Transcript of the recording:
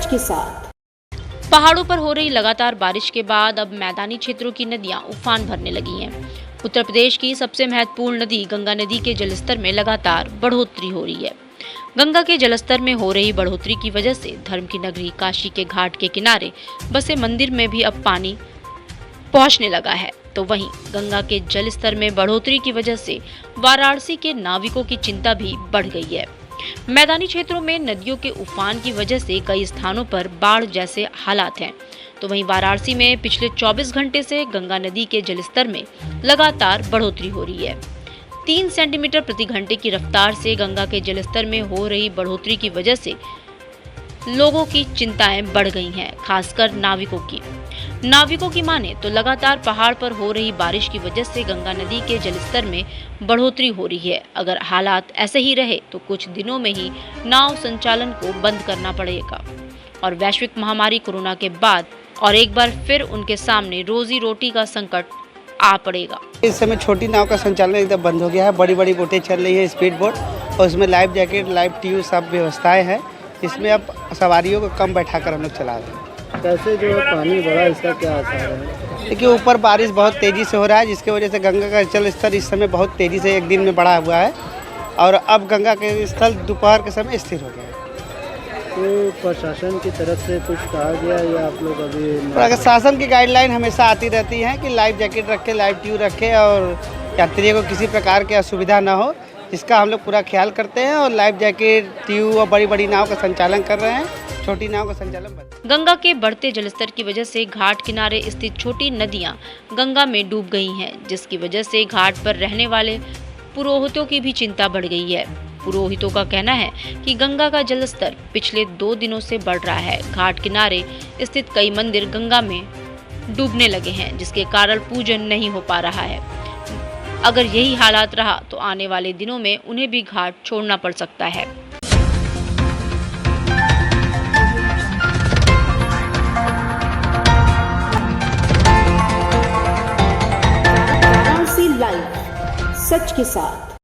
सच के साथ। पहाड़ों पर हो रही लगातार बारिश के बाद अब मैदानी क्षेत्रों की नदियां उफान भरने लगी हैं। उत्तर प्रदेश की सबसे महत्वपूर्ण नदी गंगा नदी के जलस्तर में लगातार बढ़ोतरी हो रही है। गंगा के जलस्तर में हो रही बढ़ोतरी की वजह से धर्म की नगरी काशी के घाट के किनारे बसे मंदिर में भी अब पानी पहुंचने लगा है। तो वहीं गंगा के जलस्तर में बढ़ोतरी की वजह से वाराणसी के नाविकों की चिंता भी बढ़ गई है। मैदानी क्षेत्रों में नदियों के उफान की वजह से कई स्थानों पर बाढ़ जैसे हालात हैं। तो वहीं वाराणसी में पिछले 24 घंटे से गंगा नदी के जलस्तर में लगातार बढ़ोतरी हो रही है। 3 सेंटीमीटर प्रति घंटे की रफ्तार से गंगा के जलस्तर में हो रही बढ़ोतरी की वजह से लोगों की चिंताएं बढ़ गई हैं, खासकर नाविकों की माने तो लगातार पहाड़ पर हो रही बारिश की वजह से गंगा नदी के जलस्तर में बढ़ोतरी हो रही है। अगर हालात ऐसे ही रहे तो कुछ दिनों में ही नाव संचालन को बंद करना पड़ेगा और वैश्विक महामारी कोरोना के बाद और एक बार फिर उनके सामने रोजी रोटी का संकट आ पड़ेगा। इस समय छोटी नाव का संचालन एकदम बंद हो गया है। बड़ी बड़ी बोटें चल रही है, स्पीड बोट, और उसमें लाइफ जैकेट, लाइफ ट्यूब सब व्यवस्थाएं हैं। इसमें अब सवारियों को कम बैठाकर हम लोग चला रहे हैं। कैसे जो पानी बढ़ा, इसका क्या असर है? देखिए, ऊपर बारिश बहुत तेज़ी से हो रहा है, जिसकी वजह से गंगा का जल स्तर इस समय बहुत तेज़ी से एक दिन में बढ़ा हुआ है और अब गंगा के स्थल दोपहर के समय स्थिर हो गया है। तो प्रशासन की तरफ से कुछ कहा गया या आप लोग अभी? प्रशासन की गाइडलाइन हमेशा आती रहती है कि लाइफ जैकेट रखें, लाइफ ट्यूब रखें और यात्रियों को किसी प्रकार की असुविधा न हो, इसका हम लोग पूरा ख्याल करते हैं और लाइफ जैकेट, ट्यूब और बड़ी बड़ी नाव का संचालन कर रहे हैं। छोटी नाव का संचालन बंद। गंगा के बढ़ते जलस्तर की वजह से घाट किनारे स्थित छोटी नदियां गंगा में डूब गई हैं, जिसकी वजह से घाट पर रहने वाले पुरोहितों की भी चिंता बढ़ गई है। पुरोहितों का कहना है कि गंगा का जलस्तर पिछले 2 दिनों से बढ़ रहा है। घाट किनारे स्थित कई मंदिर गंगा में डूबने लगे हैं, जिसके कारण पूजन नहीं हो पा रहा है। अगर यही हालात रहा तो आने वाले दिनों में उन्हें भी घाट छोड़ना पड़ सकता है। वाराणसी लाइव, सच के साथ।